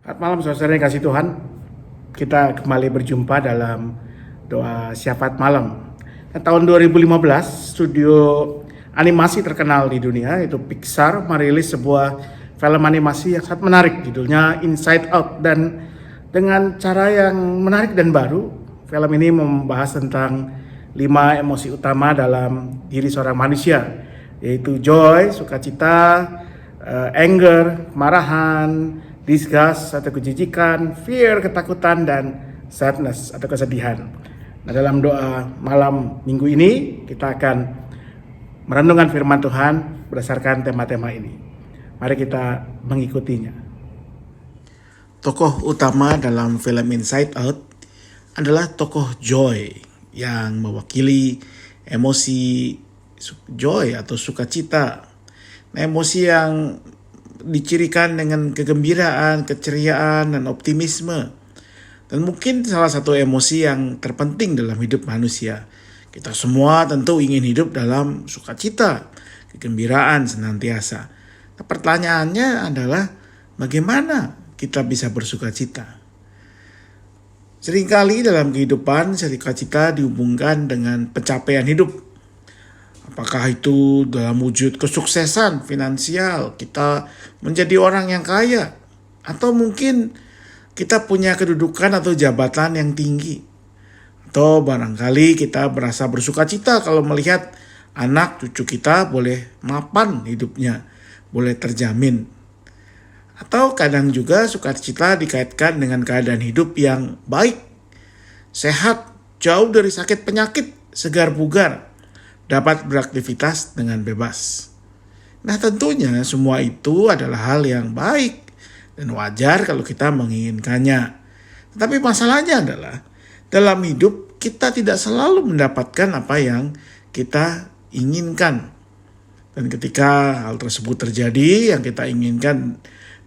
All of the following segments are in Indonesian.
Selamat malam saudara yang kasih Tuhan. Kita kembali berjumpa dalam doa syafaat malam. Tahun 2015, studio animasi terkenal di dunia yaitu Pixar merilis sebuah film animasi yang sangat menarik, judulnya Inside Out, dan dengan cara yang menarik dan baru, film ini membahas tentang 5 emosi utama dalam diri seorang manusia, yaitu joy, sukacita, anger, kemarahan, disgust atau kejijikan, fear, ketakutan, dan sadness atau kesedihan. Nah, dalam doa malam minggu ini kita akan merenungkan firman Tuhan berdasarkan tema-tema ini. Mari kita mengikutinya. Tokoh utama dalam film Inside Out adalah tokoh Joy yang mewakili emosi joy atau sukacita. Nah, emosi yang dicirikan dengan kegembiraan, keceriaan, dan optimisme. Dan mungkin salah satu emosi yang terpenting dalam hidup manusia. Kita semua tentu ingin hidup dalam sukacita, kegembiraan senantiasa. Nah, pertanyaannya adalah bagaimana kita bisa bersukacita? Seringkali dalam kehidupan sukacita dihubungkan dengan pencapaian hidup. Apakah itu dalam wujud kesuksesan finansial, kita menjadi orang yang kaya, atau mungkin kita punya kedudukan atau jabatan yang tinggi, atau barangkali kita merasa bersukacita kalau melihat anak cucu kita boleh mapan hidupnya, boleh terjamin. Atau kadang juga sukacita dikaitkan dengan keadaan hidup yang baik, sehat, jauh dari sakit penyakit, segar bugar, dapat beraktivitas dengan bebas. Nah, tentunya semua itu adalah hal yang baik dan wajar kalau kita menginginkannya. Tetapi masalahnya adalah dalam hidup kita tidak selalu mendapatkan apa yang kita inginkan. Dan ketika hal tersebut terjadi, yang kita inginkan,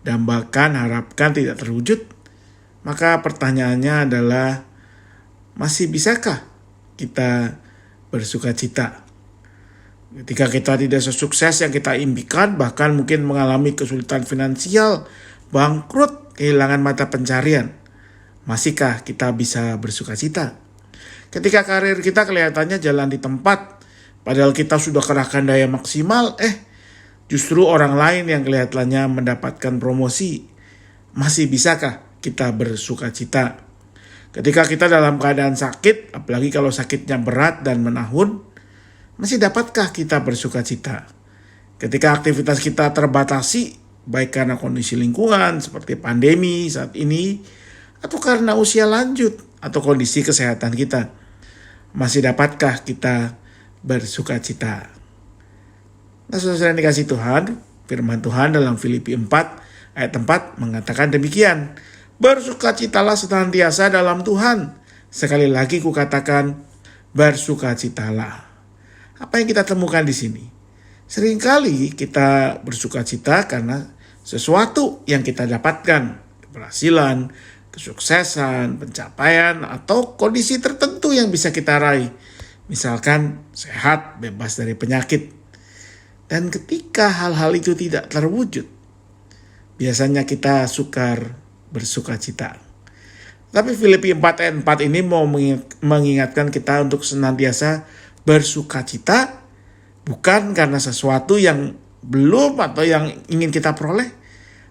dambakan, harapkan tidak terwujud, maka pertanyaannya adalah, masih bisakah kita bersukacita? Ketika kita tidak sesukses yang kita impikan, bahkan mungkin mengalami kesulitan finansial, bangkrut, kehilangan mata pencarian, masihkah kita bisa bersukacita? Ketika karir kita kelihatannya jalan di tempat, padahal kita sudah kerahkan daya maksimal, justru orang lain yang kelihatannya mendapatkan promosi, masih bisakah kita bersukacita? Ketika kita dalam keadaan sakit, apalagi kalau sakitnya berat dan menahun, masih dapatkah kita bersukacita? Ketika aktivitas kita terbatasi, baik karena kondisi lingkungan seperti pandemi saat ini, atau karena usia lanjut, atau kondisi kesehatan kita, masih dapatkah kita bersukacita? Nah, saudara yang dikasih Tuhan, firman Tuhan dalam Filipi 4 ayat 4 mengatakan demikian, bersukacitalah senantiasa dalam Tuhan. Sekali lagi kukatakan, bersukacitalah. Apa yang kita temukan di sini? Seringkali kita bersukacita karena sesuatu yang kita dapatkan, keberhasilan, kesuksesan, pencapaian, atau kondisi tertentu yang bisa kita raih. Misalkan sehat, bebas dari penyakit. Dan ketika hal-hal itu tidak terwujud, biasanya kita sukar bersukacita. Tapi Filipi 4 ayat 4 ini mau mengingatkan kita untuk senantiasa bersukacita, bukan karena sesuatu yang belum atau yang ingin kita peroleh,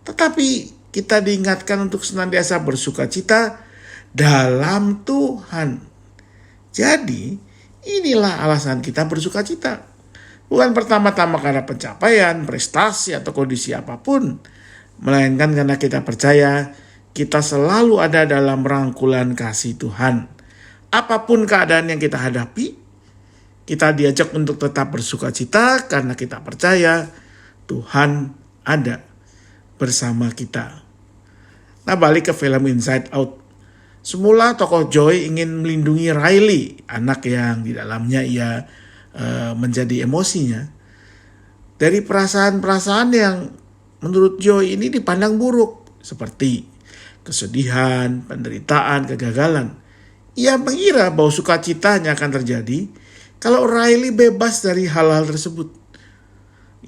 tetapi kita diingatkan untuk senantiasa bersukacita dalam Tuhan. Jadi inilah alasan kita bersukacita. Bukan pertama-tama karena pencapaian, prestasi, atau kondisi apapun, melainkan karena kita percaya kita selalu ada dalam rangkulan kasih Tuhan. Apapun keadaan yang kita hadapi, kita diajak untuk tetap bersukacita karena kita percaya Tuhan ada bersama kita. Nah, balik ke film Inside Out. Semula tokoh Joy ingin melindungi Riley, anak yang di dalamnya ia menjadi emosinya, dari perasaan-perasaan yang menurut Joy ini dipandang buruk, seperti kesedihan, penderitaan, kegagalan. Ia mengira bahwa sukacitanya akan terjadi kalau Riley bebas dari hal-hal tersebut.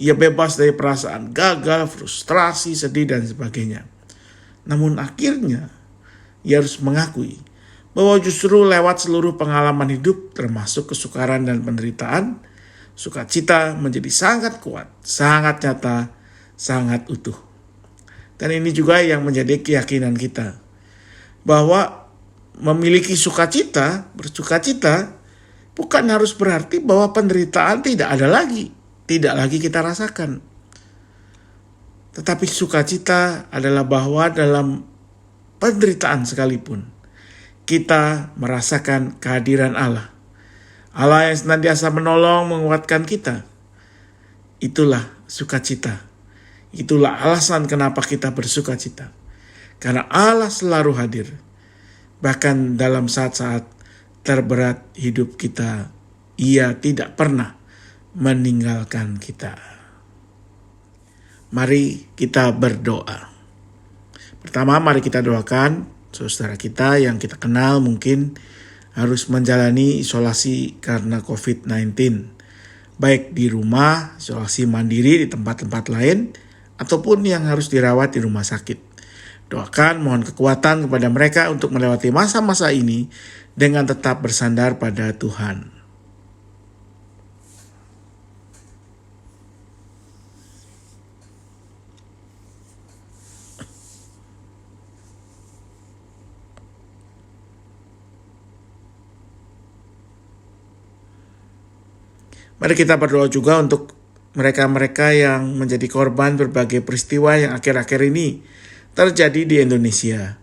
Ia bebas dari perasaan gagal, frustrasi, sedih, dan sebagainya. Namun akhirnya ia harus mengakui bahwa justru lewat seluruh pengalaman hidup termasuk kesukaran dan penderitaan, sukacita menjadi sangat kuat, sangat nyata, sangat utuh. Dan ini juga yang menjadi keyakinan kita, bahwa memiliki sukacita, bersukacita, bukan harus berarti bahwa penderitaan tidak ada lagi, tidak lagi kita rasakan. Tetapi sukacita adalah bahwa dalam penderitaan sekalipun, kita merasakan kehadiran Allah. Allah yang senantiasa menolong, menguatkan kita. Itulah sukacita. Itulah alasan kenapa kita bersukacita. Karena Allah selalu hadir. Bahkan dalam saat-saat terberat hidup kita, Ia tidak pernah meninggalkan kita. Mari kita berdoa. Pertama, mari kita doakan saudara kita yang kita kenal mungkin harus menjalani isolasi karena COVID-19. Baik di rumah, isolasi mandiri di tempat-tempat lain, ataupun yang harus dirawat di rumah sakit. Doakan, mohon kekuatan kepada mereka untuk melewati masa-masa ini dengan tetap bersandar pada Tuhan. Mari kita berdoa juga untuk mereka-mereka yang menjadi korban berbagai peristiwa yang akhir-akhir ini terjadi di Indonesia.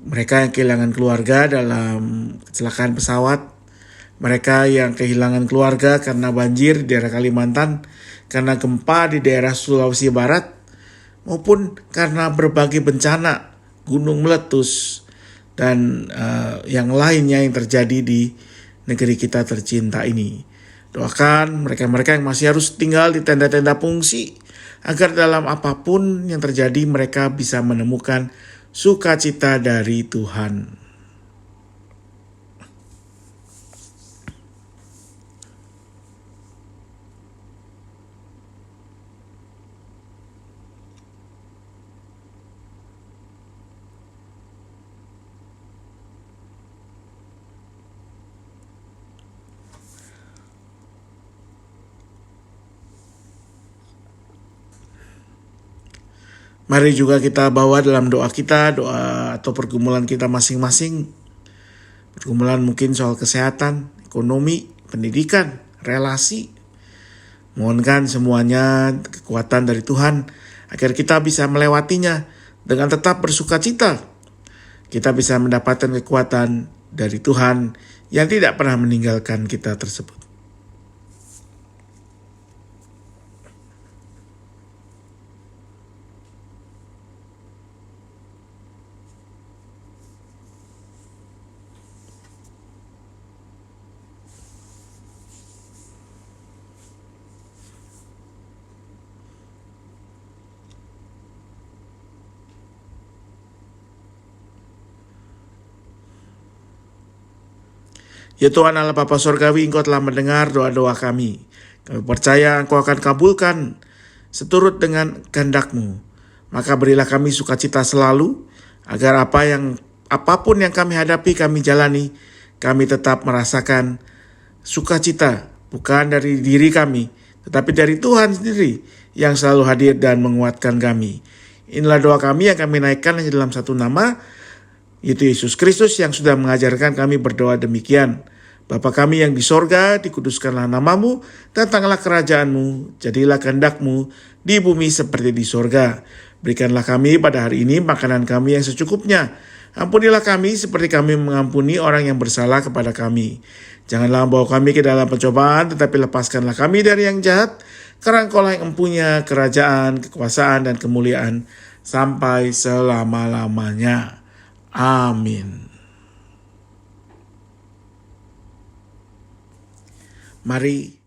Mereka yang kehilangan keluarga dalam kecelakaan pesawat, mereka yang kehilangan keluarga karena banjir di daerah Kalimantan, karena gempa di daerah Sulawesi Barat, maupun karena berbagai bencana, gunung meletus, dan yang lainnya yang terjadi di negeri kita tercinta ini. Doakan mereka-mereka yang masih harus tinggal di tenda-tenda pengungsi, agar dalam apapun yang terjadi mereka bisa menemukan sukacita dari Tuhan. Mari juga kita bawa dalam doa kita, doa atau pergumulan kita masing-masing. Pergumulan mungkin soal kesehatan, ekonomi, pendidikan, relasi. Mohonkan semuanya kekuatan dari Tuhan agar kita bisa melewatinya dengan tetap bersukacita. Kita bisa mendapatkan kekuatan dari Tuhan yang tidak pernah meninggalkan kita tersebut. Ya Tuhan Allah Bapa Sorgawi, Engkau telah mendengar doa-doa kami. Kami percaya Engkau akan kabulkan seturut dengan kehendak-Mu. Maka berilah kami sukacita selalu, agar apapun yang kami hadapi, kami jalani, kami tetap merasakan sukacita, bukan dari diri kami, tetapi dari Tuhan sendiri yang selalu hadir dan menguatkan kami. Inilah doa kami yang kami naikkan hanya dalam satu nama, yaitu Yesus Kristus yang sudah mengajarkan kami berdoa demikian. Bapa kami yang di sorga, dikuduskanlah namamu, datanglah kerajaanmu, jadilah kehendak-Mu di bumi seperti di sorga. Berikanlah kami pada hari ini makanan kami yang secukupnya. Ampunilah kami seperti kami mengampuni orang yang bersalah kepada kami. Janganlah membawa kami ke dalam pencobaan, tetapi lepaskanlah kami dari yang jahat, karena Engkau-lah yang mempunyai kerajaan, kekuasaan, dan kemuliaan sampai selama-lamanya. Amin. Mari